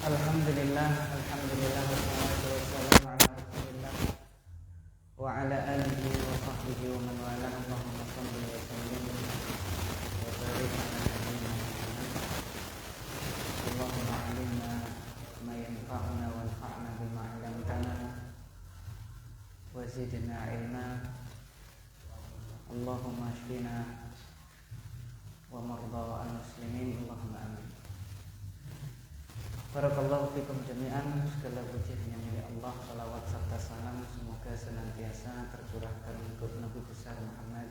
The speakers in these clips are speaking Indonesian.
Alhamdulillah, wassalatu wassalamu ala Rasulillah wa ala alihi wa sahbihi wa man wala. Allahumma shalli wa sallim wa barik ala nabiyyina Muhammad. Allahumma 'allimna ma yanfa'una wanfa'na bima 'allamtana wa zidna 'ilma. Allahumma shfina wa marda al-muslimin. Allahumma amin. Barakallahu fikum jami'an. Segala puji hanya milik Allah. Salawat serta salam semoga senantiasa tercurahkan untuk Nabi besar Muhammad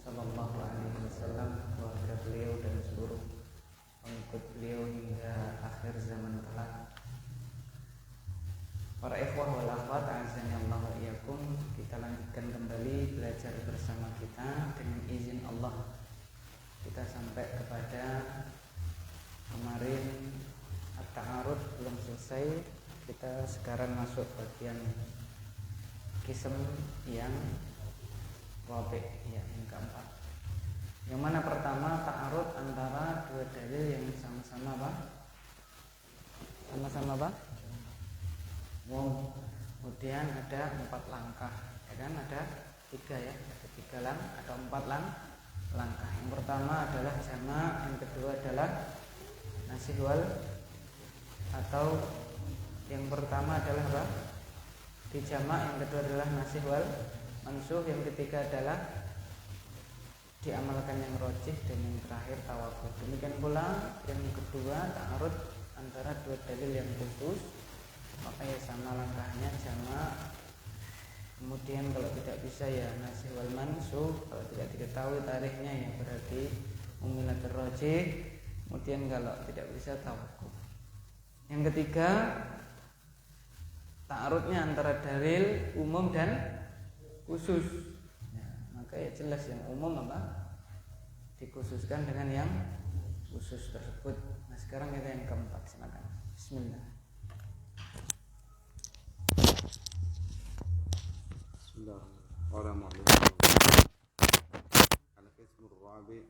sallallahu alaihi wasallam, keluarga beliau dan seluruh pengikut beliau hingga akhir zaman kelak. Para ikhwah wal akhwat, azani Allah wa iyyakum. Kita lanjutkan kembali belajar bersama kita. Dengan izin Allah kita sampai kepada kemarin at-ta'arud belum selesai. Kita sekarang masuk bagian kism yang rabi', ya, yang keempat. Yang mana pertama ta'arud antara dua dalil yang sama-sama apa? Sama-sama apa? Kemudian ada 4 langkah, ya kan? Ada 3 ya, ada 3 ada 4 langkah. Yang pertama adalah jamak, yang kedua adalah nasih wal, atau yang pertama adalah apa? Dijamak, yang kedua adalah nasih wal mansuh, yang ketiga adalah diamalkan yang rojih, dan yang terakhir tawakuf. Demikian pula yang kedua ta'arud antara dua dalil yang khusus, maka ya sama langkahnya jamak. Kemudian kalau tidak bisa ya nasih wal mansuh, kalau tidak diketahui tarikhnya ya berarti umilatul rojih. Kemudian kalau tidak bisa tawakuf. Yang ketiga ta'arudnya antara dalil umum dan khusus, ya, maka ya jelas yang umum apa dikhususkan dengan yang khusus tersebut. Nah sekarang kita yang keempat, silakan. Bismillah. Bismillahirrahmanirrahim. Al-qismu ar-rabi'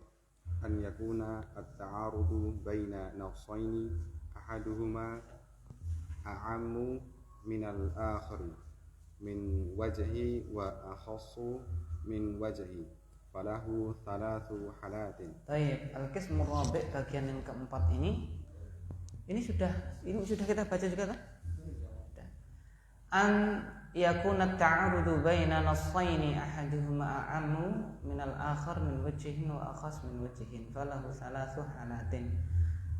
an yakuna at-ta'arudu baina nafsaini ahaduhuma a'ammu min al-akhir min wajhi wa akhassu min wajhi falahu thalathu halatin. Baik, al-qismu ar-rabi' bagian yang keempat ini sudah kita baca juga kan? An yakuna at-ta'arudu baina nassaini ahaduhuma a'ammu min al-akhir min wajhin wa akhas min wajhin falahu thalathu halatin.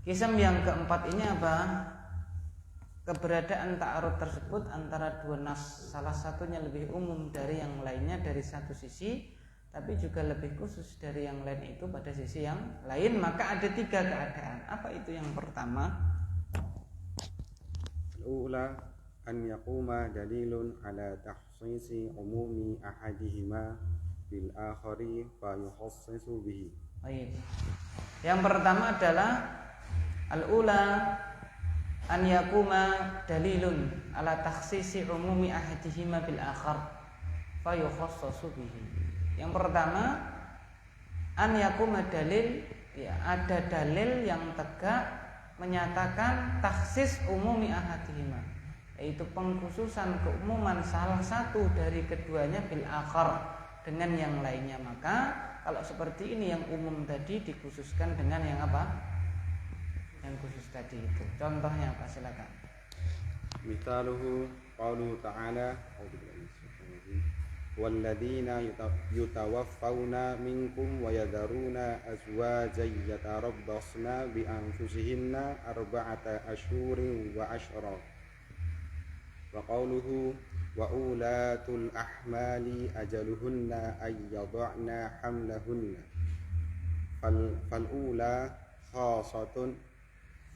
Kisam yang keempat ini apa? Keberadaan ta'arud tersebut antara dua nas, salah satunya lebih umum dari yang lainnya dari satu sisi, tapi juga lebih khusus dari yang lain itu pada sisi yang lain. Maka ada 3 keadaan. Apa itu yang pertama? Al-ula an yaquma dalilun ala takhsisi umumi ahadihima bil akhari fa yukhassisu bihi. Baik. Yang pertama adalah al-ula an yakuma dalilun ala takhsisi umumi ahadihima bil akhar fa yukhassasu bihi. Yang pertama an yakuma dalil, ya, ada dalil yang tegak menyatakan takhsis umumi ahadihima, yaitu pengkhususan keumuman salah satu dari keduanya bil akhar dengan yang lainnya. Maka kalau seperti ini yang umum tadi dikhususkan dengan yang apa? Yang khusus tadi itu. Contohnya apa? Silakan. Mithaluhu qauluhu ta'ala walladzina yutawaffawna minkum wa yadharuna azwajan yatarabbasna bi anfusihinna arba'ata ashhurin wa ashra. Wa qauluhu wa ulatul ahmali ajaluhunna ay yad'na hamlahunna. Fal ula khasatun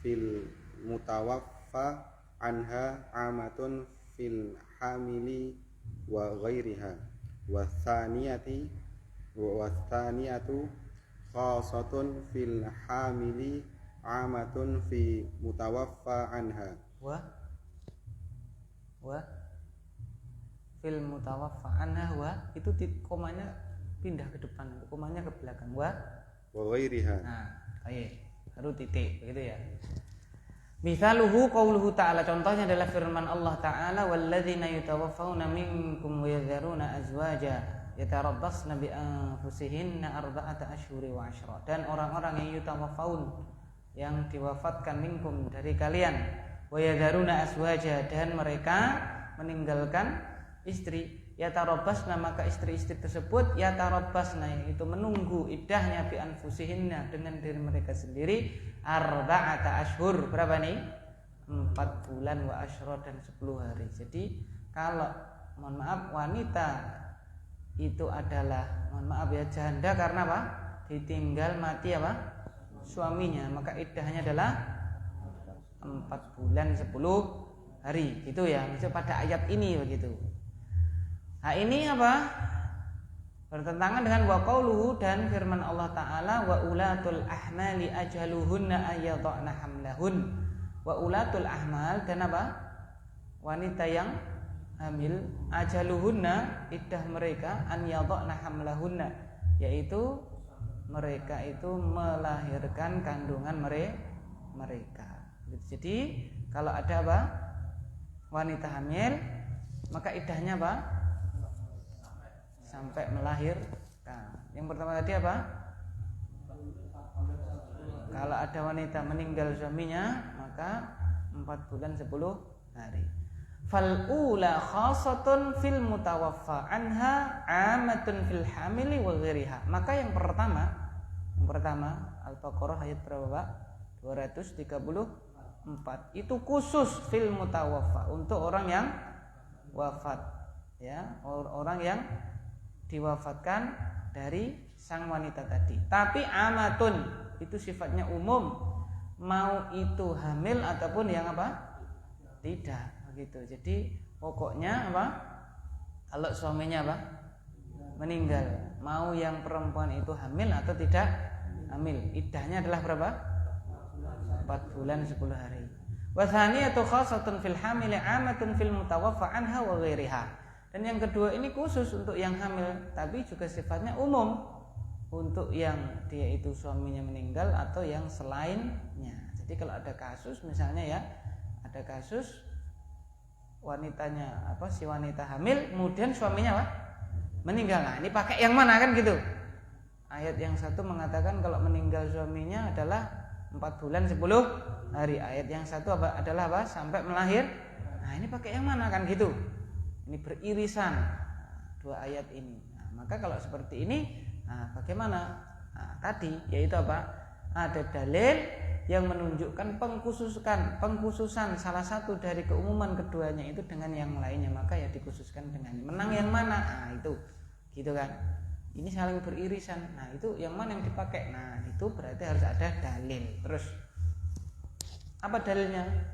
fil mutawaffa anha amatun fil hamili wa ghairiha wa thaniyatu khasatun fil hamili amatun fi mutawaffa anha wa fil mutawaffa anha wa itu komanya pindah ke depan, komanya ke belakang. Wa ghairiha. Nah, baik. Baru titik, begitu ya. Mithaluhu qauluhu ta'ala, contohnya adalah firman Allah Ta'ala, walladzina yatawaffawna minkum wa yadharuna azwaja yatarabbasna bi anfusihinna arba'ata asyhuri wa asyra. Dan orang-orang yang yatawaffawun, yang diwafatkan minkum dari kalian, wa yadharuna azwaja, dan mereka meninggalkan istri, yatarabbasna, maka istri-istri tersebut yatarabbasna, yaitu menunggu iddahnya bi anfusihinna, dengan diri mereka sendiri, arba'ata ashur, berapa nih? 4 bulan wa asyra, dan 10 hari. Jadi kalau mohon maaf wanita itu adalah, mohon maaf ya, janda karena apa? Ditinggal mati apa? Suaminya, maka iddahnya adalah 4 bulan 10 hari, gitu ya. Itu pada ayat ini begitu. Nah ini apa? Bertentangan dengan wa qauluhu, dan firman Allah Ta'ala, wa ulatul ahmali ajaluhunna ayyadhna hamlahun. Wa ulatul ahmal, dan apa? Wanita yang hamil, ajaluhunna, iddah mereka, an yadhna hamlahunna, yaitu mereka itu melahirkan kandungan mereka. Jadi kalau ada apa? Wanita hamil, maka iddahnya apa? Sampai melahirkan. Yang pertama tadi apa? Kalau ada wanita meninggal suaminya, maka 4 bulan 10 hari. Fal ula khasatun fil mutawaffa anha amatun fil hamili wa ghairiha. Maka yang pertama Al-Baqarah ayat berapa, Pak? 234. Itu khusus fil mutawaffa, untuk orang yang wafat, ya, orang yang diwafatkan dari sang wanita tadi. Tapi amatun itu sifatnya umum, mau itu hamil ataupun yang apa? Tidak, begitu. Jadi pokoknya apa? Kalau suaminya apa? Meninggal, mau yang perempuan itu hamil atau tidak hamil, iddahnya adalah berapa? 4 bulan 10 hari. Wa thaniyatu khasatun fil hamili amatun fil mutawaffa anha wa ghairiha. Dan yang kedua ini khusus untuk yang hamil, tapi juga sifatnya umum untuk yang dia itu suaminya meninggal atau yang selainnya. Jadi kalau ada kasus misalnya ya, ada kasus wanitanya apa, si wanita hamil kemudian suaminya apa? Meninggal. Nah, ini pakai yang mana kan gitu. Ayat yang satu mengatakan kalau meninggal suaminya adalah 4 bulan 10 hari. Ayat yang satu adalah apa? Sampai melahir. Nah, ini pakai yang mana kan gitu. Ini beririsan dua ayat ini. Nah, maka kalau seperti ini, bagaimana? Tadi yaitu apa? Ada dalil yang menunjukkan pengkhususan salah satu dari keumuman keduanya itu dengan yang lainnya, maka ya dikhususkan dengan menang yang mana? Nah, itu gitu kan. Ini saling beririsan. Nah, itu yang mana yang dipakai? Nah, itu berarti harus ada dalil. Terus apa dalilnya?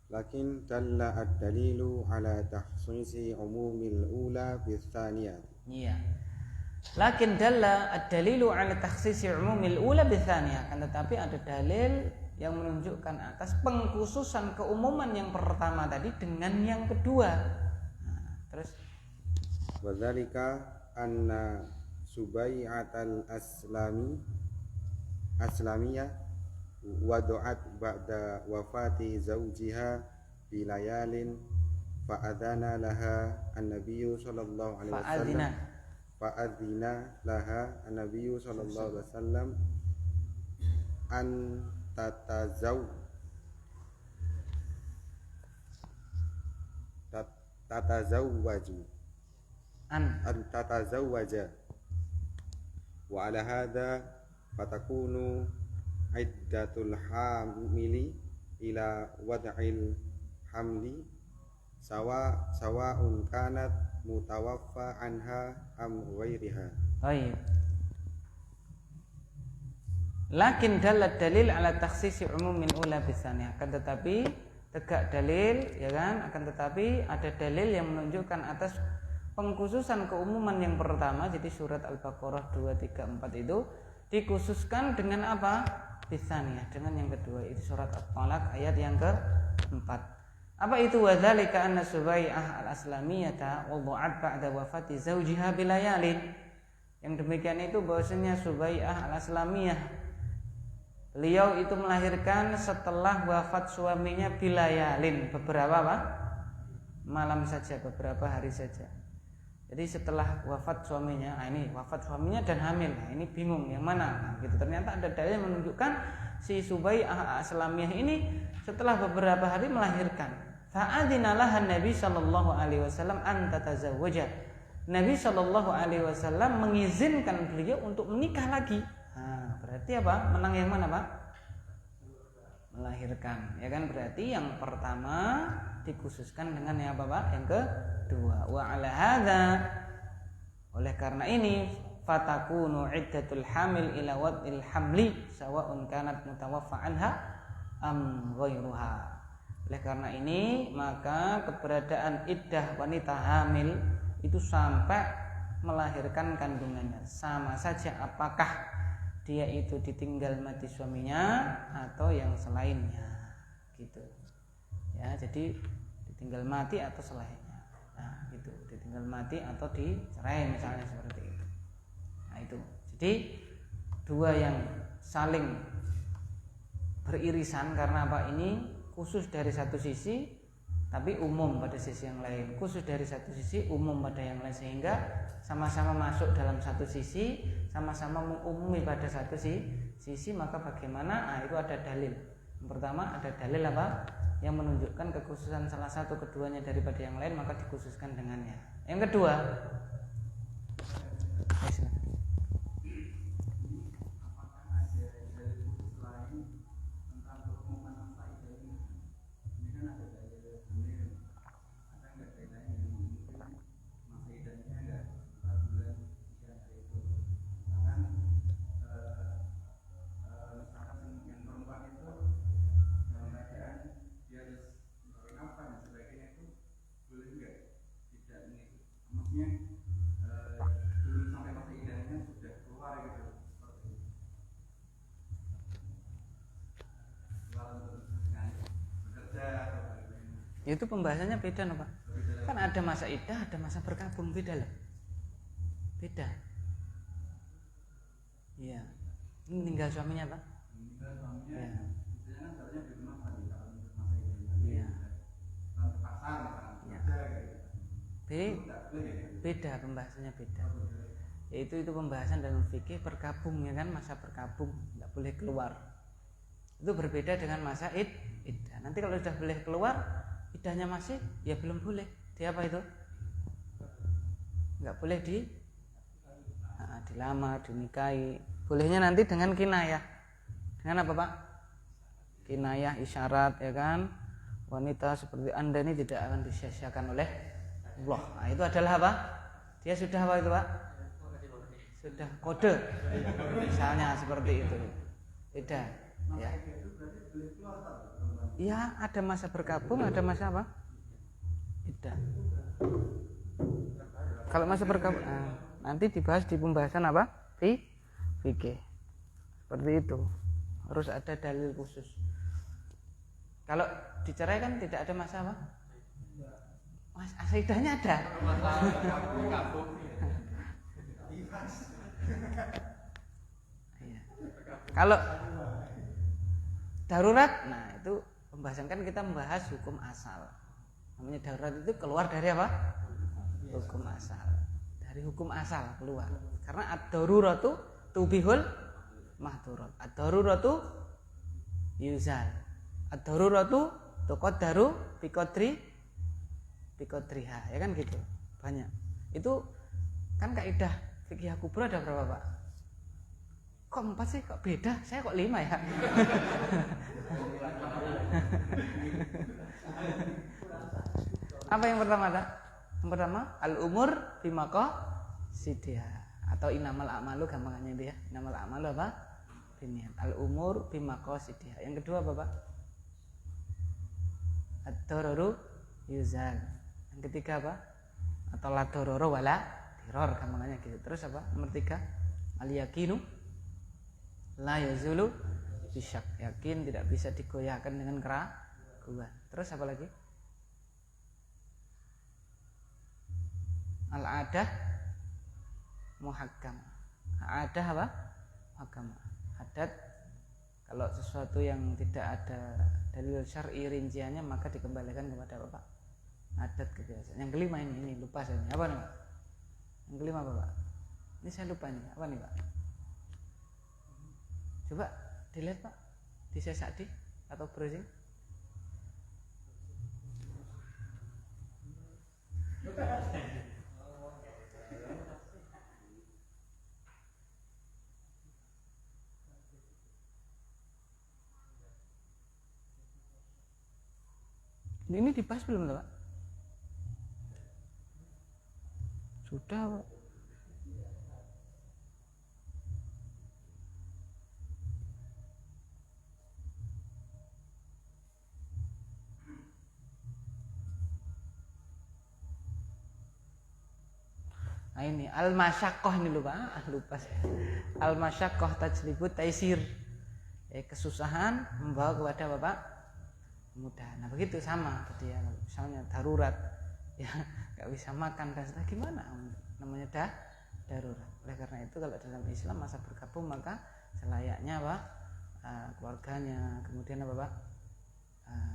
Lakin dalla ad-dalilu ala tahsisi umumil ula bithaniyah. Iya. Lakin dalla ad-dalilu ala takhsisi umumil ula bithaniyah. Kan tetapi ada dalil yang menunjukkan atas pengkhususan keumuman yang pertama tadi dengan yang kedua. Nah, terus Wa dzalika anna Subai'atal aslamiyah wadu'at ba'da wafati zawjiha bilayalin fa'adhana laha an-nabiyyu sallallahu alaihi wasallam fa'adhina laha an-nabiyyu sallallahu alaihi wasallam an tatazawwaja wa ala hadha fatakunu iddatul hamili ila wad'il hamli sawa'un kanat mutawaffa anha am ghairiha. Baik. Lakin dalil dalil ala takhsisi umumin ula bisaniyah. Akan tetapi tegak dalil, ya kan? Akan tetapi ada dalil yang menunjukkan atas pengkhususan keumuman yang pertama. Jadi surat Al-Baqarah 234 itu dikhususkan dengan apa? Bisaniyah, dengan yang kedua. Itu surat At-Talaq ayat yang keempat. Apa itu? Wadzalika anna Subai'ah al-aslamiyata wudu'at ba'da wafati zawjiha bilayalin. Yang demikian itu bahwasanya Subai'ah al-aslamiyah Beliau itu melahirkan setelah wafat suaminya bilayalin, beberapa apa? Malam saja, beberapa hari saja. Jadi setelah wafat suaminya, ini wafat suaminya dan hamil. Nah, ini bingung yang mana? Nah, gitu. Ternyata ada dalil yang menunjukkan si Subai'ah Aslamiyah ini setelah beberapa hari melahirkan. Fa'adzina laha Nabi sallallahu alaihi wasallam an tatazawwaja. Nabi sallallahu alaihi wasallam mengizinkan beliau untuk menikah lagi. Nah, berarti apa? Menang yang mana, Pak? Melahirkan. Ya kan, berarti yang pertama dikhususkan dengan yang apa, Pak? Yang kedua. Wa ala hadza, oleh karena ini fatakunu iddatul hamil ila wad'il hamli sawa'un kanat mutawaffa anha am ghairuha. Oleh karena ini maka keberadaan iddah wanita hamil itu sampai melahirkan kandungannya, sama saja apakah dia itu ditinggal mati suaminya atau yang selainnya, gitu ya. Jadi ditinggal mati atau selainnya, nah itu ditinggal mati atau dicerai misalnya, seperti itu. Nah itu, jadi dua yang saling beririsan karena apa? Ini khusus dari satu sisi tapi umum pada sisi yang lain, khusus dari satu sisi umum pada yang lain, sehingga sama-sama masuk dalam satu sisi, sama-sama mengumumi pada satu sisi. Maka bagaimana? Nah, itu ada dalil. Yang pertama ada dalil apa? Yang menunjukkan kekhususan salah satu keduanya daripada yang lain, maka dikhususkan dengannya. Yang kedua, itu pembahasannya beda loh, Pak. Kan ada masa iddah, ada masa berkabung, beda loh. Beda. Iya. Ini meninggal suaminya, Pak. Iya. Iya. Beda pembahasannya, beda. Itu pembahasan dalam fikih berkabung, ya kan, masa berkabung, tidak boleh keluar. Itu berbeda dengan masa iddah. Nanti kalau sudah boleh keluar, iddahnya masih, ya belum boleh. Dia apa itu? Enggak boleh dilamar, dinikahi. Bolehnya nanti dengan kinayah. Dengan apa, Pak? Kinayah, isyarat, ya kan? Wanita seperti Anda ini tidak akan disia-siakan oleh Allah. Nah, itu adalah apa? Dia sudah apa itu, Pak? Sudah kode. Misalnya seperti itu. Beda, ya. Ya, ada masa berkabung, ada masa apa? Iddah. Kalau masa berkabung, nanti dibahas di pembahasan apa? Fikih. Seperti itu. Harus ada dalil khusus. Kalau dicerai kan tidak ada masa apa? Masa iddahnya ada. Kalau darurat, nah itu pembahasan kan kita membahas hukum asal. Namanya darurat itu keluar dari apa? Hukum asal. Dari hukum asal keluar. Karena ad-daruratu tubihul mahdurat. Ad-daruratu yuzal. Ad-daruratu tuqaddaru biqadriha. Ya kan gitu. Banyak. Itu kan kaidah fikih kubra ada berapa, Pak? Kok 4 sih? Kok beda? Saya kok 5 ya? Apa yang pertama, tak? Yang pertama, al-umur bimaqasidiha, atau inamal a'malu, gampangannya dia. Inamal a'malu apa? Biniat. Al-umur bimaqasidiha. Yang kedua apa, Pak? Ad-dararu yuzal. Yang ketiga apa? Atau la darara wala dirar, gampangannya gitu. Terus apa? Nomor 3, al-yaqinu la yazulu bisyak. Yakin tidak bisa digoyahkan dengan keraguan. Terus apa lagi? Al-adah muhakkam. Adah apa? Muhakkam. Adat Kalau sesuatu yang tidak ada dalil syar'i rinciannya maka dikembalikan kepada Bapak adat kebiasaan. Yang kelima ini lupa saya. Apa nih Pak? Yang kelima apa Pak? Ini saya lupa nih. Apa nih Pak? Coba dilihat Pak. Di Sesadi atau browsing. Ini dibahas belum Pak? Sudah Pak. Nah ini al-masyaqqah ini lupa saya. Al-masyaqqah tajlibu taisir. Kesusahan membawa kepada Bapak kemudahan. Nah begitu sama tadi ya, misalnya darurat ya nggak bisa makan dan sebagainya, gimana namanya darurat. Oleh karena itu kalau dalam Islam masa bergabung maka selayaknya Pak keluarganya, kemudian apa Pak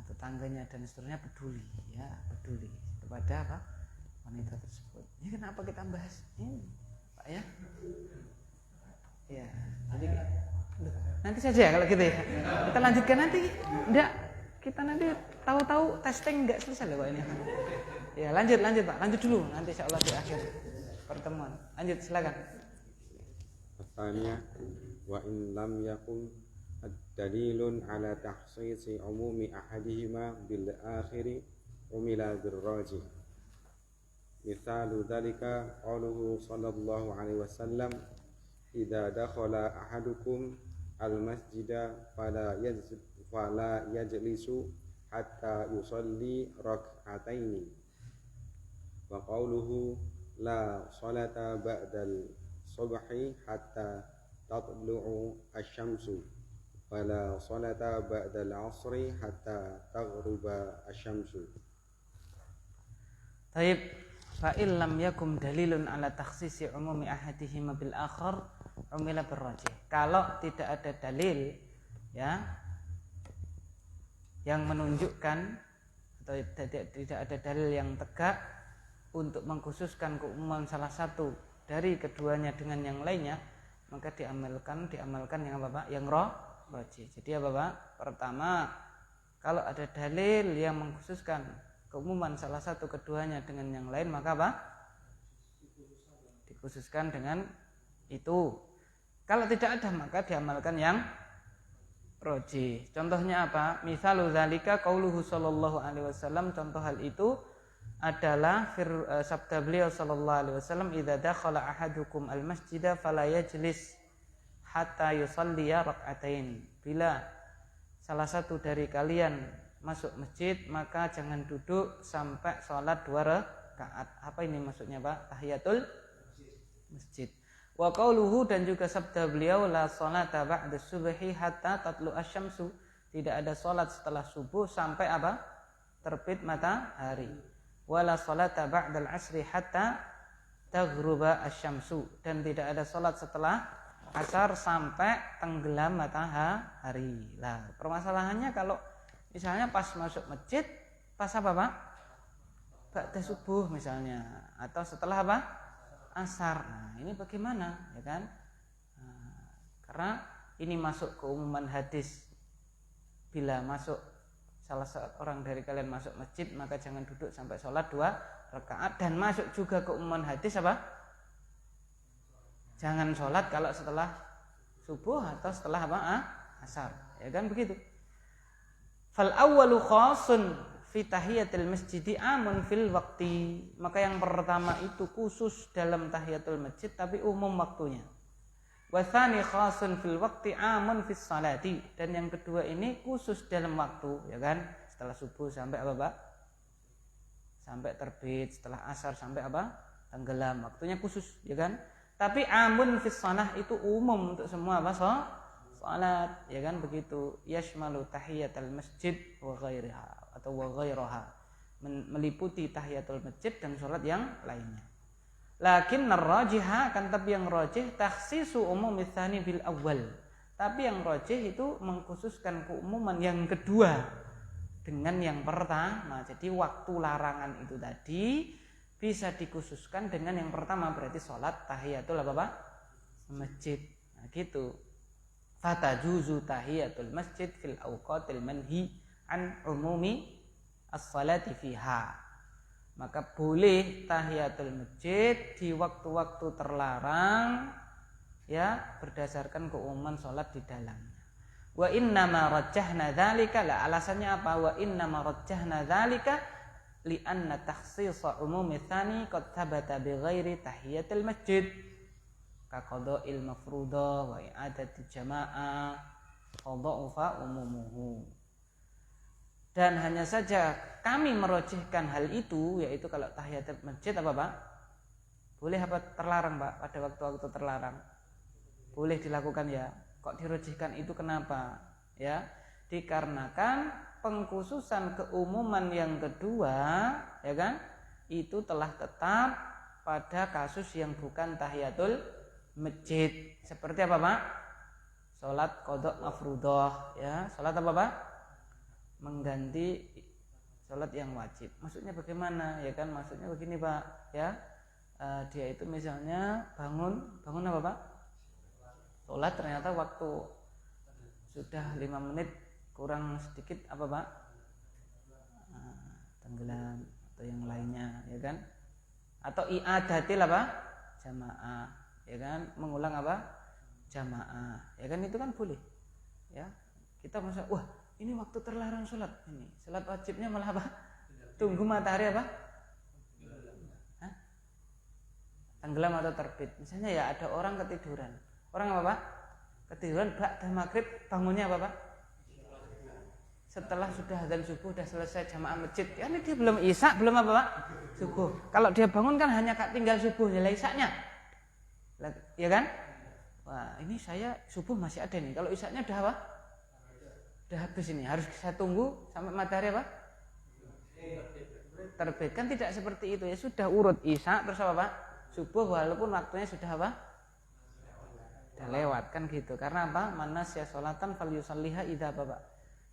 tetangganya dan seterusnya peduli kepada apa wanita tersebut. Ini kenapa kita bahas ini Pak ya? Ya, jadi nanti saja kalau gitu ya. Kita lanjutkan nanti. Enggak, kita nanti tahu-tahu testing enggak selesai loh Pak ini. Ya, lanjut Pak. Lanjut dulu nanti insyaallah di akhir pertemuan. Lanjut silakan. Pertanyaan wa in lam yakun dalilun ala takhsisi umumi ahadihima bil akhiri umila bir rajih. Mithalu dzalika qauluhu sallallahu alaihi wasallam idza dakhala ahadukum al-masjida fala yajlisu hatta yusalli rak'ataini wa qauluhu la salata ba'dal subhi hatta tatlu'u asy-syamsu wa la salata ba'dal 'ashri hatta taghruba asy-syamsu. Baik, fa illam yakum dalilun ala takhsisi umumi ahadihima bil akhar umila birrajih. Kalau tidak ada dalil ya yang menunjukkan atau tidak ada dalil yang tegak untuk mengkhususkan keumuman salah satu dari keduanya dengan yang lainnya, maka diamalkan yang apa Pak? Yang rajih. Jadi apa Pak? Pertama, kalau ada dalil yang mengkhususkan keumuman salah satu keduanya dengan yang lain, maka apa? Dikhususkan dengan itu. Kalau tidak ada maka diamalkan yang rajih. Contohnya apa? Misalu dzalika qauluhu sallallahu alaihi wasallam. Contoh hal itu adalah sabda beliau sallallahu alaihi wasallam, idza dakhala ahadukum al-masjida fala yajlis hatta yusalliya rak'atain. Bila salah satu dari kalian masuk masjid maka jangan duduk sampai sholat 2 rakaat. Apa ini maksudnya Pak? Tahiyatul masjid. Wa qauluhu, dan juga sabda beliau, la sholata ba'da subhi hatta tatlu asy-syamsu. Tidak ada sholat setelah subuh sampai apa? Terbit matahari. Wa la sholata ba'dal asri hatta taghruba asy-syamsu. Dan tidak ada sholat setelah asar sampai tenggelam matahari. Lah, permasalahannya kalau misalnya pas masuk masjid, pas apa Pak? Ba'da subuh misalnya, atau setelah apa? Asar. Nah, ini bagaimana, ya kan? Karena ini masuk keumuman hadis. Bila masuk salah seorang dari kalian masuk masjid, maka jangan duduk sampai sholat 2 rakaat. Dan masuk juga keumuman hadis apa? Jangan sholat kalau setelah subuh atau setelah apa? Asar. Ya kan begitu. Fal awwalu khasun fi tahiyatil masjidi amun fil waqti. Maka yang pertama itu khusus dalam tahiyatul masjid tapi umum waktunya. Wa tsani khasun fil waqti amun fis salati. Dan yang kedua ini khusus dalam waktu, ya kan? Setelah subuh sampai apa, Pak? Sampai terbit, setelah asar sampai apa? Tenggelam. Waktunya khusus, ya kan? Tapi amun fis salah itu umum untuk semua apa? Salat, ya kan begitu. Yashmalu tahiyatul masjid wa ghairiha atau wa ghairaha, meliputi tahiyatul masjid dan salat yang lainnya. Lakin ar-rajiha, kan tapi yang rajih takhsisu umum tsani bil awal. Tapi yang rajih itu mengkhususkan keumuman yang kedua dengan yang pertama. Jadi waktu larangan itu tadi bisa dikhususkan dengan yang pertama, berarti sholat tahiyatul masjid. Nah, gitu. Fatajuzu tahiyatul masjid fil awqatil manhi an umumi as-salati fiha. Maka boleh tahiyatul masjid di waktu-waktu terlarang, ya, berdasarkan keumuman sholat di dalamnya. Wa innama rajjahna dzalika, la alasannya apa? Wa innama rajjahna dzalika li'anna takhsisa umumi tsani qad thabata bi ghairi tahiyatil masjid ka qada'il mafruḍah wa i'adati jamaah qada'ufa umumuhu. Dan hanya saja kami merojihkan hal itu, yaitu kalau tahiyatul masjid apa Pak? Boleh apa terlarang Pak pada waktu-waktu terlarang? Boleh dilakukan ya. Kok dirojihkan itu kenapa? Ya, dikarenakan pengkhususan keumuman yang kedua, ya kan? Itu telah tetap pada kasus yang bukan tahiyatul masjid. Seperti apa, Pak? Salat qada mafruḍah, ya. Salat apa, Pak? Mengganti salat yang wajib. Maksudnya bagaimana? Ya kan, maksudnya begini, Pak, ya. Dia itu misalnya bangun apa, Pak? Sholat ternyata waktu sudah 5 menit kurang sedikit apa Pak? Tenggelam atau yang lainnya, ya kan? Atau i'adatil apa? Jamaah, ya kan? Mengulang apa? Jamaah, ya kan, itu kan boleh, ya. Kita masa, wah ini waktu terlarang sholat, ini sholat wajibnya malah apa? Tunggu matahari apa? Tenggelam atau terbit. Misalnya ya ada orang ketiduran. Orang apa Pak? Ketiduran ba'da maghrib, bangunnya apa Pak? Setelah sudah adzan subuh, sudah selesai jamaah masjid. Ya ini dia belum isya, belum apa Pak? Subuh. Kalau dia bangun kan hanya tinggal subuh, nilai isyanya. Ya kan? Wah ini saya subuh masih ada nih. Kalau isyanya udah apa? Udah habis ini. Harus saya tunggu sampai matahari apa? Terbit. Kan tidak seperti itu ya. Sudah urut isya terus apa Pak? Subuh walaupun waktunya sudah apa? Sudah lewat kan gitu. Karena apa? Manasya sholatan falyusalliha idza apa Pak?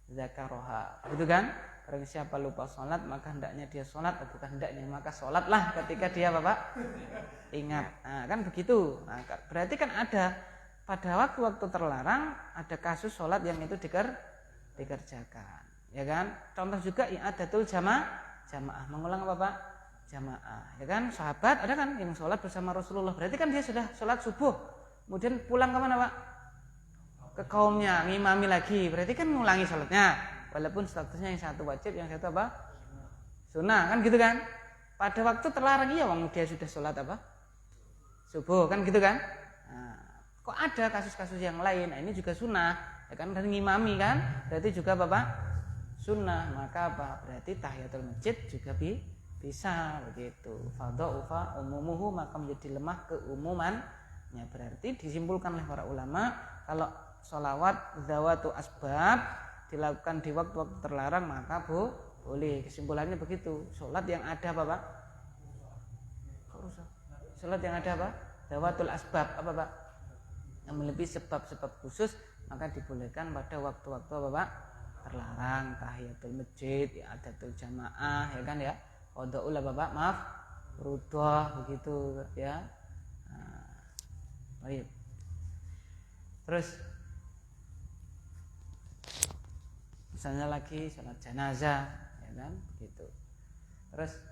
Dzakaraha. Gitu kan? Barang siapa lupa sholat maka hendaknya dia sholat, atau bukan hendaknya, maka sholatlah ketika dia apa Pak? Ingat. Nah, kan begitu. Nah, berarti kan ada pada waktu-waktu terlarang ada kasus sholat yang itu dikerjakan. Ya kan? Contoh juga i'adatul jamaah. Mengulang apa Pak? Jamaah, ya kan? Sahabat ada kan yang sholat bersama Rasulullah, berarti kan dia sudah sholat subuh, kemudian pulang kemana Pak? Ke kaumnya, ngimami lagi, berarti kan ngulangi sholatnya, walaupun statusnya yang satu wajib, yang satu apa? Sunnah, kan gitu kan? Pada waktu terlarang iya, wong dia sudah sholat apa? Subuh, kan gitu kan? Nah, kok ada kasus-kasus yang lain? Nah, ini juga sunnah, ya kan? Dan ngimami kan, berarti juga apa Pak? Sunnah, maka apa? Berarti tahiyatul masjid juga bisa begitu. Fadha'ufa umumuhu, maka menjadi lemah keumumannya. Berarti disimpulkan oleh para ulama kalau sholawat zawatu asbab dilakukan di waktu-waktu terlarang maka boleh. Kesimpulannya begitu. Sholat yang ada apa Pak? Sholat yang ada apa? Zawatul asbab apa Pak? Yang melebihi sebab-sebab khusus maka dibolehkan pada waktu-waktu apa Pak? Terlarang. Tahiyatul masjid, i'adatul jamaah, ya kan ya? Qada'ul apa Pak? Maaf, rudah begitu ya. Nah, baik. Terus misalnya lagi salat jenazah, ya kan? Begitu. Terus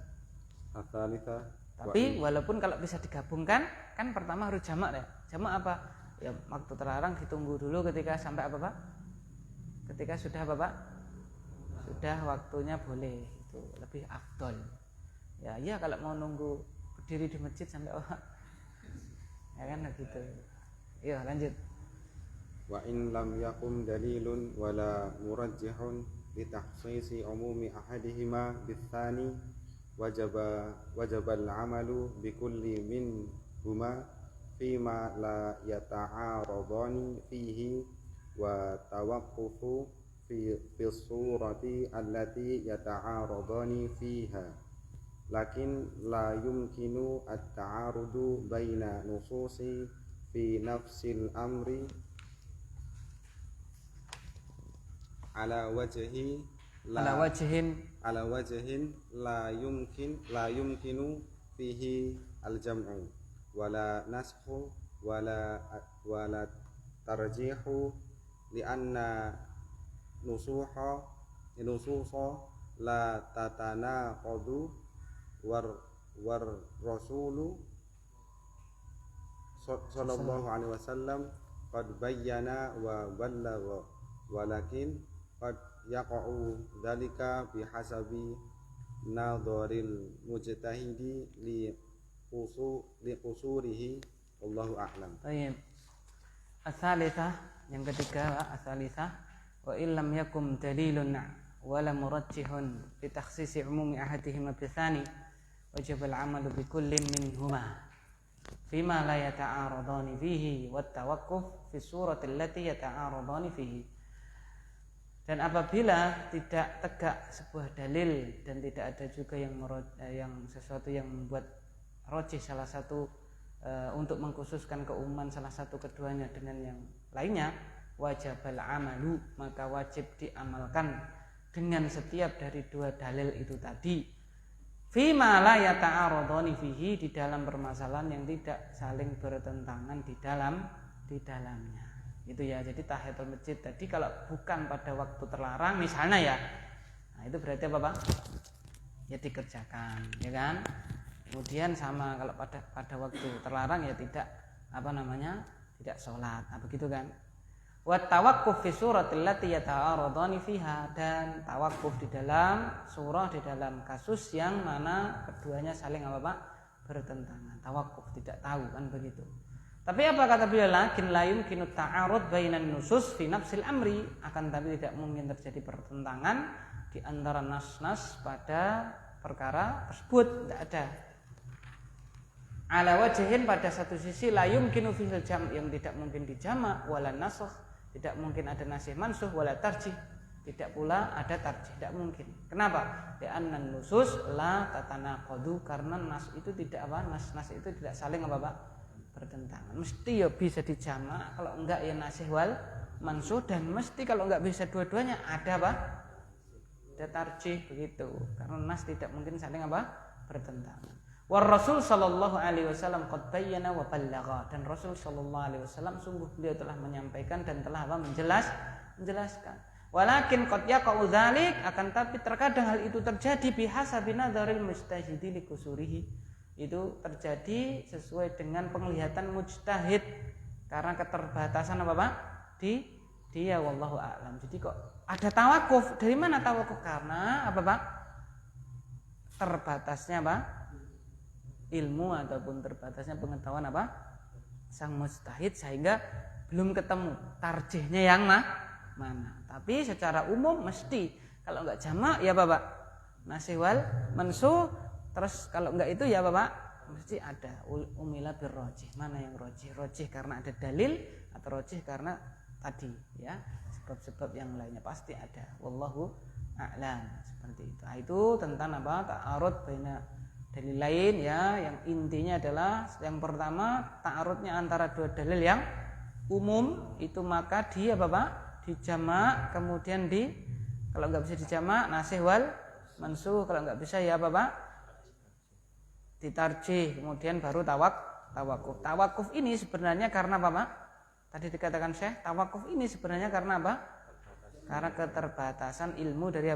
tapi walaupun kalau bisa digabungkan, kan pertama harus jamak ya. Jamak apa? Ya waktu terlarang ditunggu dulu ketika sampai apa Pak? Ketika sudah apa Pak? Sudah waktunya boleh. Itu lebih afdol. Ya iya kalau mau nunggu berdiri di masjid sampai ya kan begitu. Iya lanjut. Wa in lam yakum dalilun wala murajjihun li takhsisi umumi ahadihima bitsani wajaba al-amalu bi kulli min huma fima la yata'aradani fihi wa tawaqqufu fi surati allati yata'aradani fiha, lakin la yumkinu at-ta'arudu baina nususi fi nafsil amri ala wajhin la yumkinu fihi al-jam'u wala nasxu wala tarjihu li'anna nusuha la tatanaqadu war rasulu sallallahu alaihi wasallam qad bayyana wa ballagha walakin qad yaqa'u dzalika bihasabi nadharil mujtahidi li qusurihi wallahu a'lam. Baik. As-salisah, yang ketiga, as-salisah wa illam yakum dalilun wala murajjihun bi takhsisi umumi ahadihima bitsani wajib al-amalu bi kullin minhuma fima la yata'aradani fihi wat tawaqquf fi surati allati yata'aradani fihi. Dan apabila tidak tegak sebuah dalil dan tidak ada juga yang sesuatu yang membuat rojih salah satu untuk mengkhususkan keumuman salah satu keduanya dengan yang lainnya, wajib al-amalu, maka wajib diamalkan dengan setiap dari dua dalil itu tadi. Fima la yata'aradani fihi, di dalam permasalahan yang tidak saling bertentangan di dalamnya. Itu ya. Jadi tahiyatul masjid tadi kalau bukan pada waktu terlarang misalnya ya, nah itu berarti apa Pak? Ya dikerjakan, ya kan? Kemudian sama kalau pada waktu terlarang ya tidak tidak sholat, begitu kan? Wa tawaqquf fi suratil lati yata'aradani fiha, dan tawakuf di dalam surah, di dalam kasus yang mana keduanya saling bertentangan. Tawakuf, tidak tahu kan begitu. Tapi apa kata beliau? Lakin la yumkinu ta'arud bainan nusus fi nafsil amri, akan tapi tidak mungkin terjadi pertentangan di antara nas-nas pada perkara tersebut, tidak ada. Ala wajhin, pada satu sisi la yumkinu fil jam', yang tidak mungkin dijamak, wala nasakh, tidak mungkin ada nasih mansuh, wala tarjih, tidak pula ada tarjih, tidak mungkin. Kenapa? Li'anna nusus la tatanaqadu, karena nas itu tidak nas itu tidak saling bertentangan. Mesti ya bisa dijamak, kalau enggak ya nasih wal mansuh, dan mesti kalau enggak bisa dua-duanya ada ada tarjih, begitu. Karena nas tidak mungkin saling bertentangan. War Rasul sallallahu alaihi wasallam qad bayyana wa ballagha, dan Rasul sallallahu alaihi wasallam sungguh beliau telah menyampaikan dan telah menjelaskan. Walakin qad yaqa'u dzalik, akan tapi terkadang hal itu terjadi bihasabi nadzaril mujtahidi li kusurihi, itu terjadi sesuai dengan penglihatan mujtahid karena keterbatasan di dia, wallahu a'lam. Jadi kok ada tawakuf, dari mana tawakuf? Karena terbatasnya ilmu ataupun terbatasnya pengetahuan sang mujtahid, sehingga belum ketemu tarjihnya yang mana. Tapi secara umum mesti kalau enggak jamak ya nasih wal mansuh. Terus kalau enggak itu ya mesti ada umila birrajih. Mana yang rajih karena ada dalil, atau rajih karena tadi ya sebab-sebab yang lainnya pasti ada. Wallahu a'lam, seperti itu. Nah, itu tentang ta'arud baina dalil lain ya, yang intinya adalah yang pertama ta'arudnya antara dua dalil yang umum itu, maka dia dijamak, kemudian kalau enggak bisa dijamak nasih wal mansuh, kalau enggak bisa ya ditarjih, kemudian baru tawakuf. Tawakuf ini sebenarnya karena tadi dikatakan Syekh, tawakuf ini sebenarnya karena karena keterbatasan ilmu dari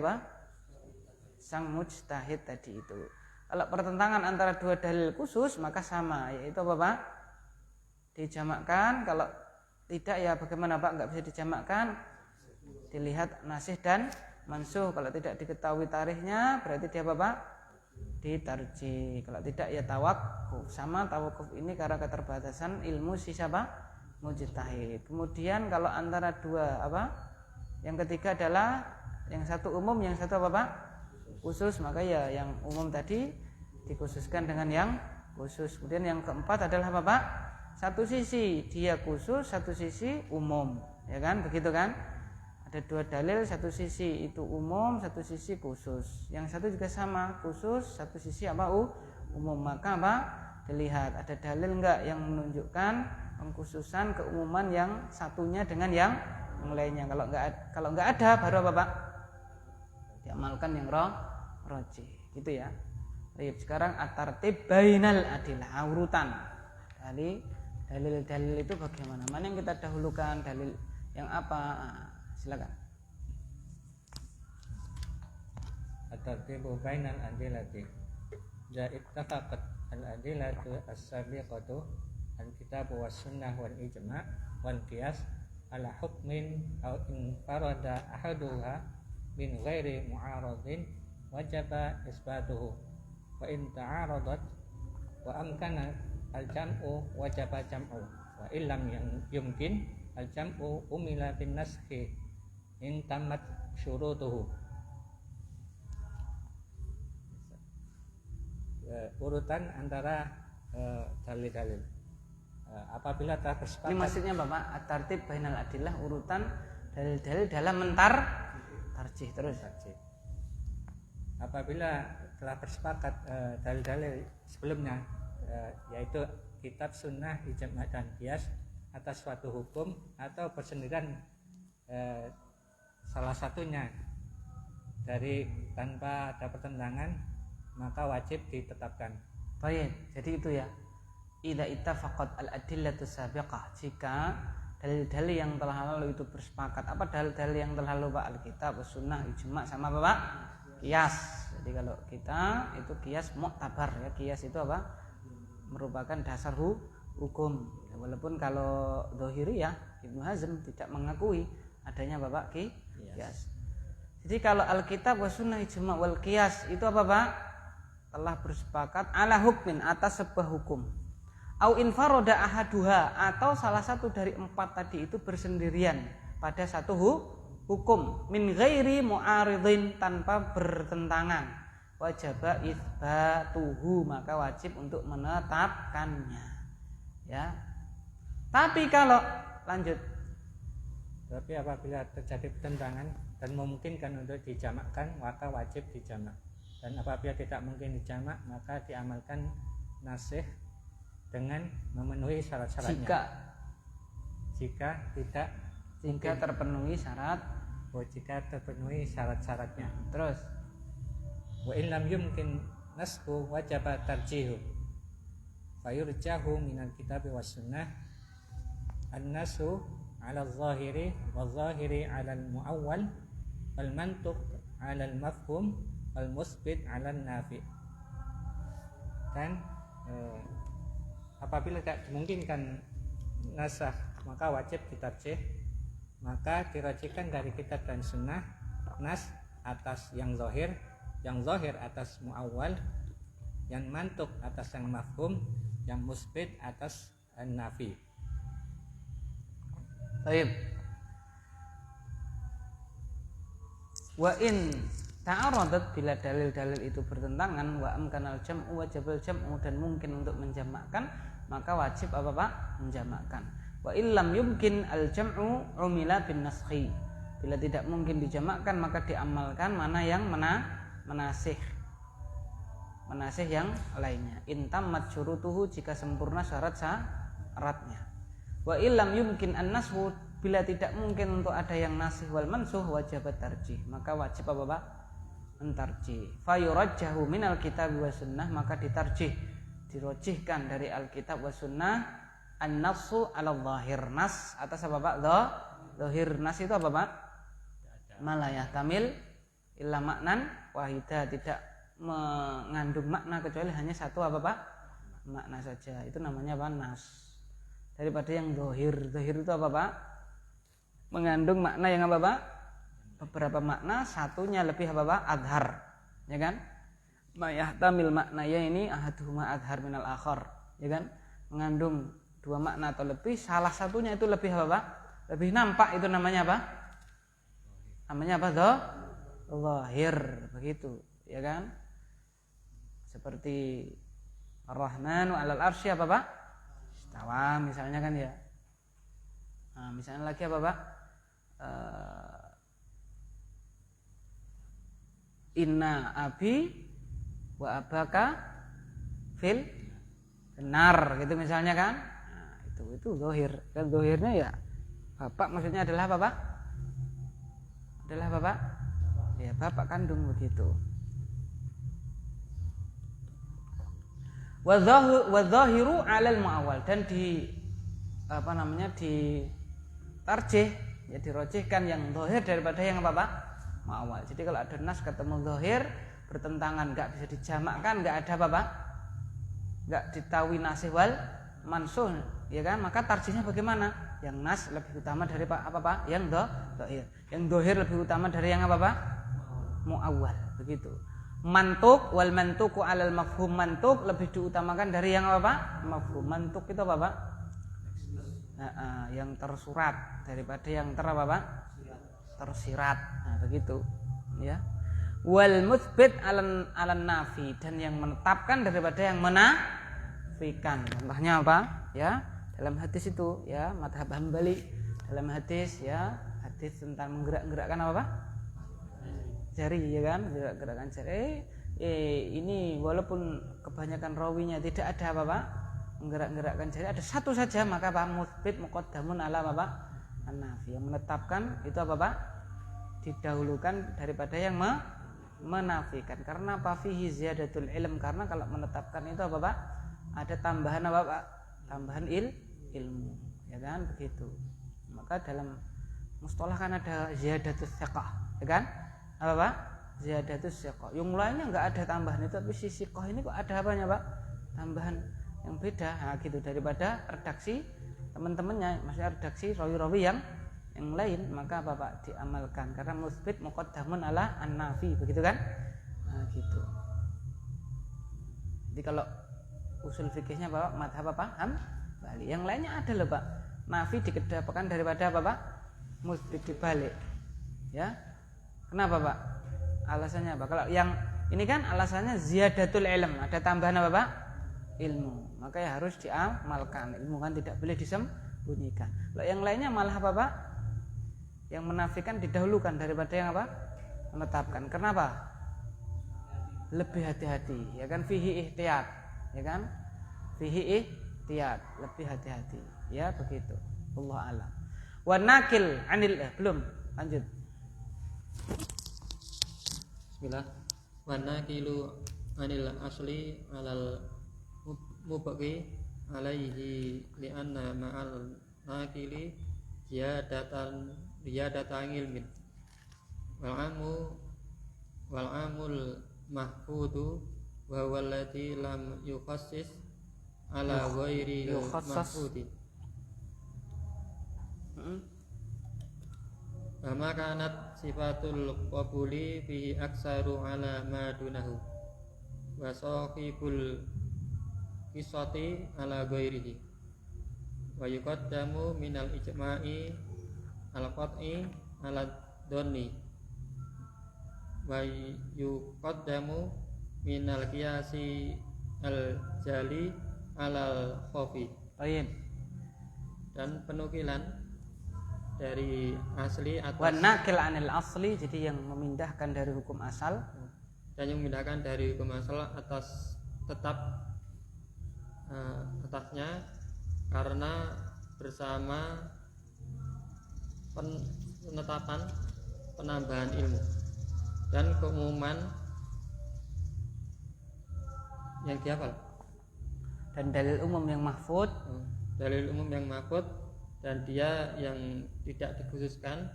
sang mujtahid tadi itu. Kalau pertentangan antara dua dalil khusus maka sama, yaitu dijamakkan. Kalau tidak ya bagaimana enggak bisa dijamakkan, dilihat nasih dan mansuh. Kalau tidak diketahui tarikhnya berarti dia ditarjih. Kalau tidak ya tawakuf. Sama tawakuf ini karena keterbatasan ilmu si mujtahid. Kemudian kalau antara dua yang ketiga adalah yang satu umum, yang satu khusus, maka ya yang umum tadi dikhususkan dengan yang khusus. Kemudian yang keempat adalah satu sisi dia khusus, satu sisi umum, ya kan, begitu kan? Ada dua dalil, satu sisi itu umum, satu sisi khusus. Yang satu juga sama, khusus, satu sisi umum. Maka dilihat ada dalil enggak yang menunjukkan pengkhususan keumuman yang satunya dengan yang yang lainnya. Kalau nggak ada baru apa Pak? Diamalkan yang rajih. Gitu ya. Baik, sekarang at-tartib bainal adillah, urutan. Dalil itu bagaimana? Mana yang kita dahulukan? Dalil yang apa? Silakan. At-tartibu bainal adillati. Ja ittafaqat al-adillatu as-sabiqatu al-kitab was sunnah wal ijma' wal qiyas ala hukmin aw in farada ahaduha min ghairi mu'aradin wajaba isbatuhu wa in ta'aradat wa amkana al-jam'u wajaba jam'u wa illam yumkin al-jam'u umila bin naskhi in tamat syurutuhu. Urutan antara dalil-dalil apabila telah bersepakat. Ini maksudnya Bapak at-tartib bainal adillah, urutan dalil-dalil dalam tarjih terus. Apabila telah bersepakat dalil-dalil sebelumnya yaitu kitab, sunnah, ijma' dan qiyas atas suatu hukum atau bersendirian salah satunya dari tanpa ada pertentangan, maka wajib ditetapkan. Baik, jadi itu ya. Idza ittafaqat al-adillatu sabiqah, jika dalil-dalil yang telah lalu itu bersepakat. Apa dalil-dalil yang telah lalu Pak? Alkitab, sunnah, ijma' sama apa Pak? Qiyas. Jadi kalau kita itu qiyas mu'tabar ya. Qiyas itu apa? Merupakan dasar hukum. Walaupun kalau Dhahiri ya Ibnu Hazm tidak mengakui adanya Bapak qiyas. Jadi kalau Alkitab wa sunnah ijma' wal qiyas itu apa Pak? Telah bersepakat ala hukmin, atas sebuah hukum. Au infaroda ahaduha, atau salah satu dari empat tadi itu bersendirian pada satu hukum min ghairi mu'aridin, tanpa bertentangan, wajaba itsbatuhu, maka wajib untuk menetapkannya ya. Tapi kalau lanjut, tapi apabila terjadi pertentangan dan memungkinkan untuk dijamakkan, maka wajib dijamak. Dan apabila tidak mungkin dijamak, maka diamalkan nasih dengan memenuhi syarat-syaratnya. Jika terpenuhi syarat-syaratnya. Terus Wa in lam yumkin nashu wajaba tarjihu. Fa yurjahu minal kitabi was sunnah an-nasu 'ala adh-dhahiri wadh-dhahiri 'ala al-mu'awwal wal mantuq 'ala al-mafhum wal musbit 'ala an-nafi. Dan apabila tidak dimungkinkan nasah, maka wajib ditarjih, maka dirajihkan dari kitab dan sunnah nas atas yang zahir atas muawwal, yang mantuk atas yang mafhum, yang musbit atas an-nafi. baik. Wa in ta'aradat, bila dalil-dalil itu bertentangan, wa amkanal jam'u wajibal jam'u, dan mungkin untuk menjamakkan, maka wajib apa Pak? Menjamakkan. Wa illam yumkin al jam'u umila bin naskhi, bila tidak mungkin dijamakkan maka diamalkan mana yang menasih yang lainnya. Intammat syurutuhu, jika sempurna syaratnya. Wa illam yumkin an-nashu, bila tidak mungkin untuk ada yang nasih wal mansuh, wajibat tarjih, maka wajib apa Pak? Mentarjih. Fa yurajjahu minal kitab wa sunnah, maka dirojihkan dari Alkitab wa sunnah an-nassu 'ala dhahir, nas atas apa Pak? Dhahir. Nas itu apa Pak? Malayah tamil illa maknan wahida, tidak mengandung makna kecuali hanya satu apa Pak? Makna saja. Itu namanya apa? Nas. Daripada yang dhahir. Dhahir itu apa Pak? Mengandung makna yang apa Pak? Beberapa makna, satunya lebih apa Pak? Adhar, ya kan? Mayahtamil maknanya ini ahaduhuma adhar minal akhar, ya kan? Mengandung dua makna atau lebih, salah satunya itu lebih apa Pak? Lebih nampak, itu namanya apa? Namanya apa? Zahir, begitu, ya kan? Seperti Ar-Rahmanu 'alal arsy apa Pak? Istawa misalnya kan ya. Nah, misalnya lagi apa Pak? Inna abi wa abaka fil benar, gitu misalnya kan. Nah, itu zahir. Dan zahirnya ya bapak maksudnya adalah apa Pak? adalah bapak, ya bapak kandung begitu. Wadzahiru 'alal mu'awwal, dan di di tarjih, ya dirojihkan yang zahir daripada yang mu'awwal. Jadi kalau ada nas ketemu zahir bertentangan, enggak bisa dijamakkan, enggak ada enggak ditawi nasih wal mansuh, ya kan? Maka tarjihnya bagaimana? Yang nas lebih utama dari yang zahir. Yang zahir lebih utama dari yang mu'awwal, begitu. Mantuk wal mantuku 'alal mafhum, mantuk lebih diutamakan dari yang mafhum. Mantuk itu apa, Pak? Yang tersurat daripada yang tersirat. Nah, begitu, ya. Wal mutsbit 'alan nafi, dan yang menetapkan daripada yang menafikan. Contohnya apa? Ya, dalam hadis itu, ya, mazhab Hambali dalam hadis, ya, hadis tentang menggerak-gerakkan apa? Jari, ya kan, gerakan jari. Ini walaupun kebanyakan rawinya tidak ada menggerak-gerakkan jari, ada satu saja, maka mutsbit muqaddamun ala an-nafi, yang menetapkan itu didahulukan daripada yang menafikan. Karena fihi ziyadatul ilm, karena kalau menetapkan itu ada tambahan tambahan ilmu, ya kan, begitu. Maka dalam mustalah kan ada ziyadatus thiqah, ya kan? Ziyadatus thiqah. Yang lainnya enggak ada tambahan itu, tapi si thiqah ini kok ada tambahan yang beda. Nah, gitu, daripada redaksi teman-temannya, maksudnya redaksi rawi-rawi yang lain, maka diamalkan karena musbit muqaddamun ala an-nafi, begitu kan? Nah, gitu. Jadi kalau usul fikihnya mazhab Hambali. Yang lainnya ada loh, Pak. Nafi dikedepankan daripada musbit dibalik. Ya. Kenapa, Pak? Alasannya apa? Kalau yang ini kan alasannya ziyadatul ilm, ada tambahan ilmu. Maka ya harus diamalkan. Ilmu kan tidak boleh disembunyikan. Kalau yang lainnya malah yang menafikan didahulukan daripada yang menetapkan. Kenapa? Lebih hati-hati, ya kan, fihi ihtiyat, ya kan? Fihi ihtiyat, lebih hati-hati. Ya, begitu. Allah alam. Wa nakil anil belum, lanjut. Bismillah. Wa nakilu anil asli alal mubaqi alaihi li'anna ma'al nakili ziyadatan ilmin wal amul mahfudu wa huwa alladhi lam yukhassis ala ghairi mahfudi. Maka kanat sifatul qabuli fi aksaru ala ma dunahu wa sahibul qisati ala ghairihi wa yuqaddamu minal ijma'i al qat'i ala dhanni wa yuqaddamu minal qiyasi al jali ala khafi. Baik. Dan penukilan dari asli atas wa nakil anil asli, jadi yang memindahkan dari hukum asal, dan yang memindahkan dari hukum asal atas tetap atasnya karena bersama penetapan penambahan ilmu dan keumuman yang dihafal, dan dalil umum yang mahfud, dan dia yang tidak dikhususkan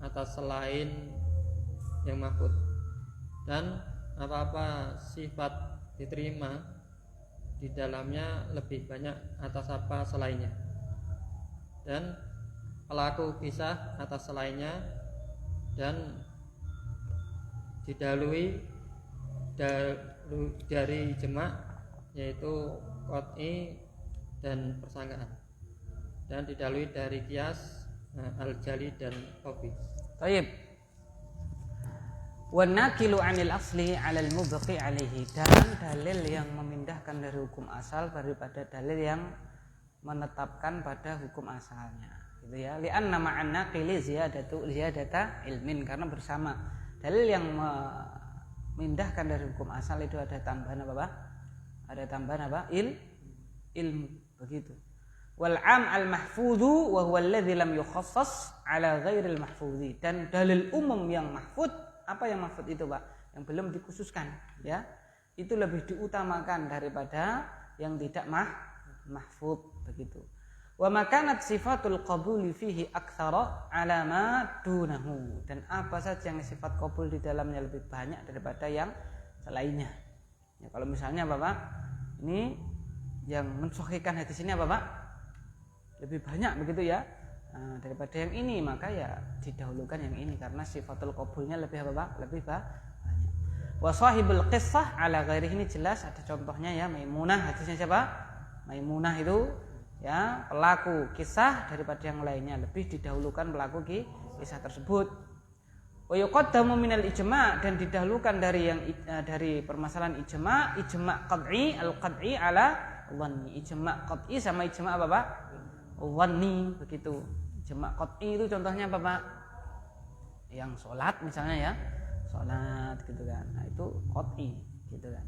atas selain yang mahfud, dan apa-apa sifat diterima di dalamnya lebih banyak atas apa selainnya, dan pelaku pisah atas selainnya, dan didahului dari jema' yaitu qat'i dan persangkaan, dan didahului dari qiyas al-jali dan khafi. Baik. Wa nakilu 'anil asli 'alal mubqi 'alaihi, dan dalil yang memindahkan dari hukum asal daripada dalil yang menetapkan pada hukum asalnya, gitu ya. Li'anna ma'an naqili ziyadata ilmin, karena bersama dalil yang memindahkan dari hukum asal itu ada tambahan Ada tambahan ilmu, begitu. Wal 'am al-mahfudzu wa huwa alladzi lam yukhassas 'ala ghairil mahfudzi. Dan dalil umum yang mahfud, apa yang mahfud itu, Pak? Yang belum dikhususkan, ya. Itu lebih diutamakan daripada yang tidak mahfud, begitu. Wa makanat sifatul qabuli fihi aktsara 'ala ma dunahu. Dan apa saja yang sifat qabul di dalamnya lebih banyak daripada yang selainnya. Ya, kalau misalnya Bapak ini yang mensahihkan hadis ini apa, Pak? Lebih banyak begitu ya. Nah, daripada yang ini, maka ya didahulukan yang ini karena sifatul qabulnya lebih apa, Pak? Lebih banyak. Wa sahibul qissah ala ghairihi, ini jelas ada contohnya ya. Maimunah, hadisnya siapa? Maimunah itu ya pelaku kisah daripada yang lainnya, lebih didahulukan pelaku kisah tersebut. Wa yuqaddamu minal ijma', dan didahulukan dari permasalahan ijma' qat'i, al-qat'i ala dhanni. Ijma' qat'i sama ijma' apa, Pak? Dhanni, begitu. Ijma' qat'i itu contohnya apa, Pak? Yang sholat misalnya ya. Sholat gitu kan. Nah, itu qat'i gitu kan.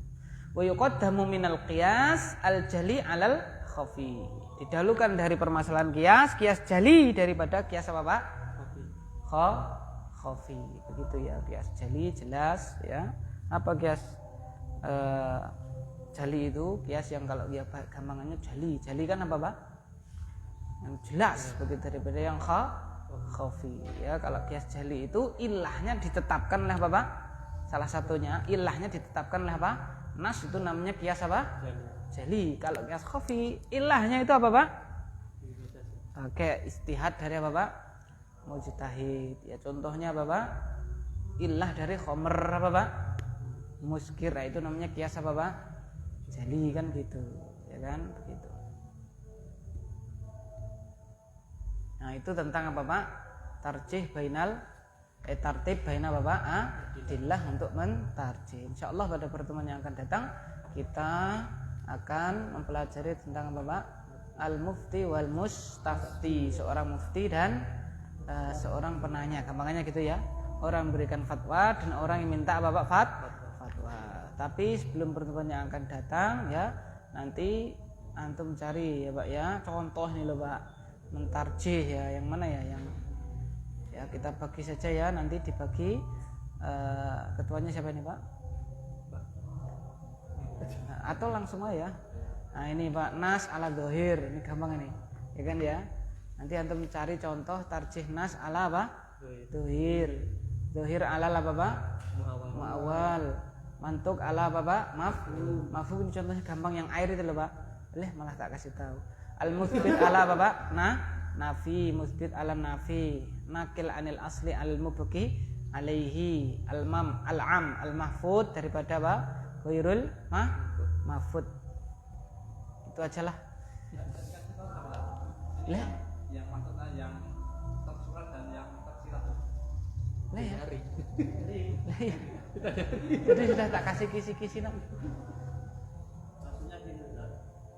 Wa yuqaddamu minal qiyas al-jali 'alal khafi. Didahulukan dari permasalahan qiyas jali daripada qiyas apa, Pak? Khafi, begitu ya. Qiyas jali jelas ya. Apa qiyas jali itu? Qiyas yang kalau dia gampangannya jali kan apa, Pak? Yang jelas, begitu, daripada yang khafi ya. Kalau qiyas jali itu ilahnya ditetapkan oleh apa, Pak? Salah satunya ilahnya ditetapkan oleh apa? Nas, itu namanya qiyas apa? Jali. Kalau qiyas khafi ilahnya itu apa, Pak? Kayak istihad dari apa, Pak? Mujtahid ya. Contohnya apa, Pak? Ilah dari khomer apa, Pak? Muskir. Nah, itu namanya qiyas apa, Pak? Jali kan gitu ya kan, begitu. Nah, itu tentang apa, Pak? Tarjih tartib baina apa, Pak? Adillah, untuk mentarjih. Insyaallah pada pertemuan yang akan datang kita akan mempelajari tentang apa, Pak? Al-mufti wal mustafti, seorang mufti dan seorang penanya. Gampangannya gitu ya. Orang memberikan fatwa dan orang yang minta apa, Pak? Fatwa. Tapi sebelum pertemuan yang akan datang ya, nanti antum cari ya, Pak ya, contoh nih loh, Pak, mentarjih ya, yang mana ya, yang ya kita bagi saja ya, nanti dibagi. Ketuanya siapa ini, Pak? Atau langsung aja. Nah, ini Pak, nas ala dohir, ini gampang ini ya kan ya. Nanti antum cari contoh tarjih nas ala apa? Dohir ala apa, Pak? Muawal. Mantuk ala apa, Pak? Mafhum. Ini contohnya gampang, yang air itu loh, Pak. Malah tak kasih tahu. Al-musbit ala apa, Pak? Nafi. Musbit ala nafi. Nakil anil asli al-mubqi alaihi. Al-am al-mahfud daripada apa? Ghairul mahfud. Itu ajalah. Yang maksudnya yang tersurat dan yang tersirat. Ya. Jadi sudah tak kasih kisi-kisi nam. Maksudnya gini,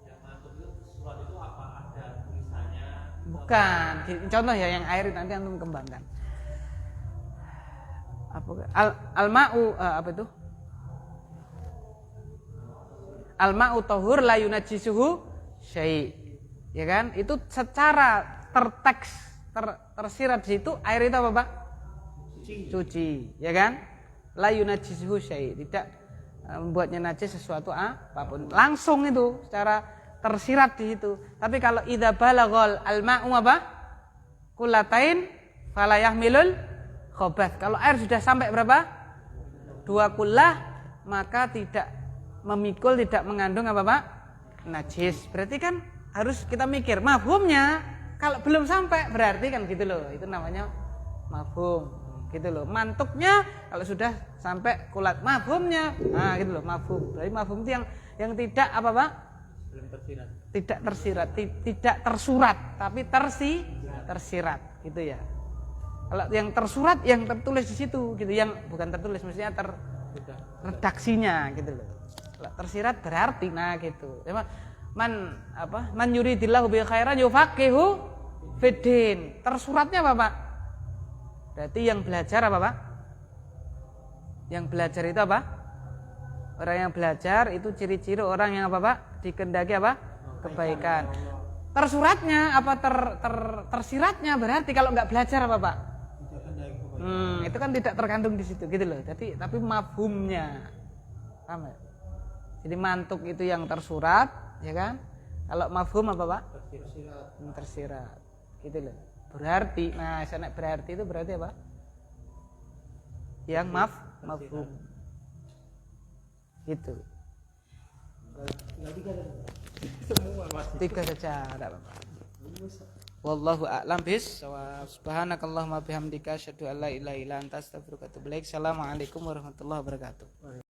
yang masuk itu surat itu apa, ada tulisannya? Bukan. Contoh ya, yang air nanti antum kembangkan. Apa? Al-ma'u apa itu? Al-ma'u tahur la yunajjisuhu syai'. Ya kan? Itu secara terteks tersirat di situ air itu apa, Pak? Suci, ya kan? La yunajjisuhu syai', tidak membuatnya najis sesuatu apapun. Langsung itu secara tersirat di situ. Tapi kalau idza balaghal al-ma'u apa? Kullatain fala yahmilul khabath. Kalau air sudah sampai berapa? 2 kullah, maka tidak memikul, tidak mengandung apa, Pak? Najis. Berarti kan harus kita mikir mafhumnya. Kalau belum sampai berarti kan gitu loh. Itu namanya mafhum. Gitu loh. Mantuknya kalau sudah sampai kulat, mafhumnya. Nah, gitu loh, mafhum. Berarti mafhum itu yang tidak apa, Pak? Belum tersirat. Tidak tersirat, tidak tersurat, tapi tersirat, gitu ya. Kalau yang tersurat yang tertulis di situ gitu, yang bukan tertulis maksudnya redaksinya gitu loh. Kalau tersirat berarti nah gitu. Man yuridillahu bi khairan yufaqihu fiddin. Tersuratnya apa, Pak? Berarti yang belajar apa, Pak? Yang belajar itu apa? Orang yang belajar itu ciri-ciri orang yang apa, Pak? Dikehendaki apa? Kebaikan. tersuratnya apa tersiratnya berarti kalau nggak belajar apa Pak? Itu kan tidak terkandung di situ gitu loh. Jadi tapi mafhumnya, paham ya? Jadi mantuk itu yang tersurat, ya kan? Kalau mafhum apa Pak? Tersirat, gitu loh. Berarti, nah sana berarti itu berarti apa? Yang mafhum, gitu. Tiga saja, ada apa? Wallahu a'lam bis-shawab. Subhanakallahumma bihamdika asyhadu an la ilaha illa anta astaghfiruka wa atubu ilaik. Assalamualaikum warahmatullahi wabarakatuh.